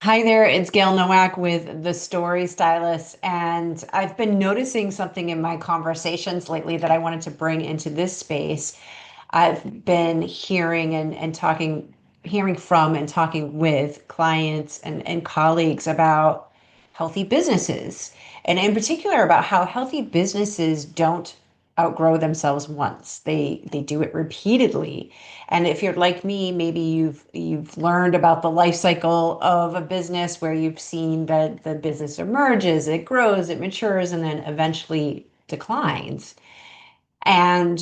Hi there, it's Gail Nowak with The Story Stylist, and I've been noticing something in my conversations lately that I wanted to bring into this space. I've been hearing from and talking with clients and colleagues about healthy businesses, and in particular about how healthy businesses don't outgrow themselves once. They do it repeatedly. And if you're like me, maybe you've learned about the life cycle of a business where you've seen that the business emerges, it grows, it matures, and then eventually declines. And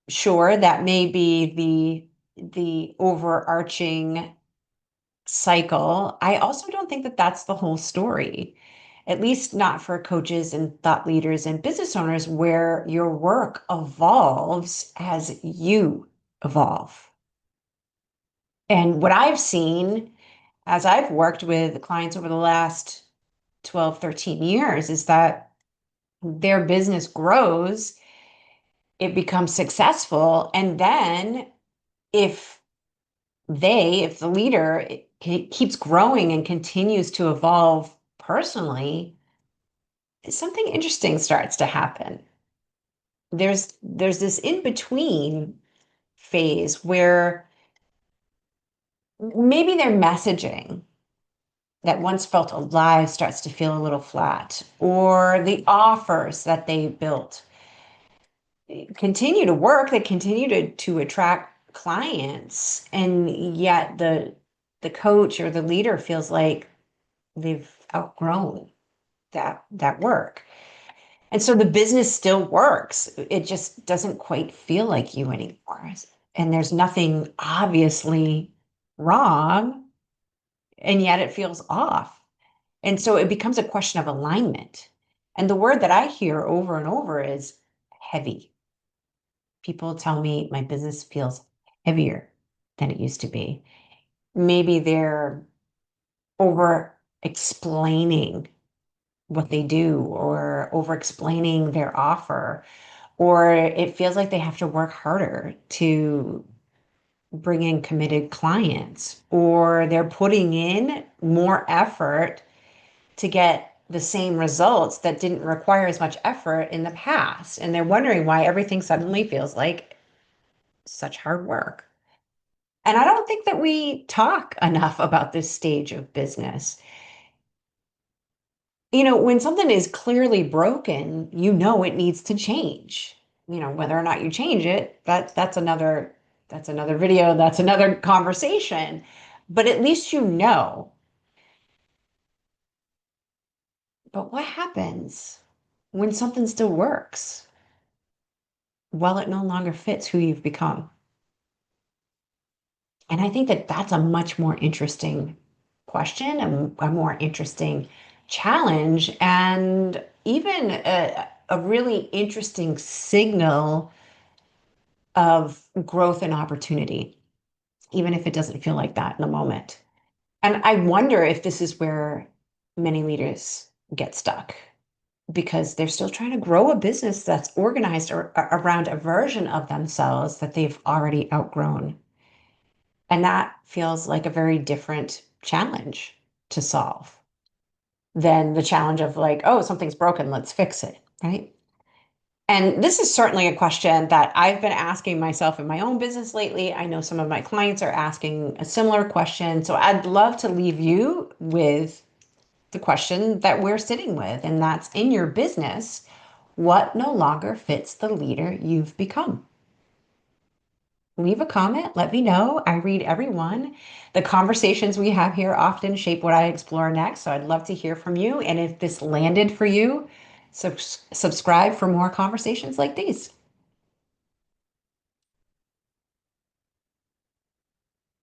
sure, that may be the overarching cycle. I also don't think that that's the whole story, at least not for coaches and thought leaders and business owners, where your work evolves as you evolve. And what I've seen as I've worked with clients over the last 12, 13 years is that their business grows, it becomes successful, and then if if the leader keeps growing and continues to evolve personally, something interesting starts to happen. There's this in between phase where maybe their messaging that once felt alive starts to feel a little flat, or the offers that they built continue to work, they continue to attract clients, and yet the coach or the leader feels like they've outgrown that work. And so the business still works. It just doesn't quite feel like you anymore. And there's nothing obviously wrong, and yet it feels off. And so it becomes a question of alignment. And the word that I hear over and over is heavy. People tell me my business feels heavier than it used to be. Maybe they're over explaining what they do or over explaining their offer, or it feels like they have to work harder to bring in committed clients, or they're putting in more effort to get the same results that didn't require as much effort in the past. And they're wondering why everything suddenly feels like such hard work. And I don't think that we talk enough about this stage of business. When something is clearly broken, it needs to change. Whether or not you change it, that's another video, that's another conversation. But at least you know. But what happens when something still works while it no longer fits who you've become? And I think that that's a much more interesting question, a more interesting challenge, and even a really interesting signal of growth and opportunity, even if it doesn't feel like that in the moment. And I wonder if this is where many leaders get stuck because they're still trying to grow a business that's organized around a version of themselves that they've already outgrown. And that feels like a very different challenge to solve than the challenge of like, oh, something's broken, let's fix it, right? And this is certainly a question that I've been asking myself in my own business lately. I know some of my clients are asking a similar question. So I'd love to leave you with the question that we're sitting with, and that's in your business, what no longer fits the leader you've become? Leave a comment, let me know. I read everyone. The conversations we have here often shape what I explore next. So I'd love to hear from you. And if this landed for you, subscribe for more conversations like these.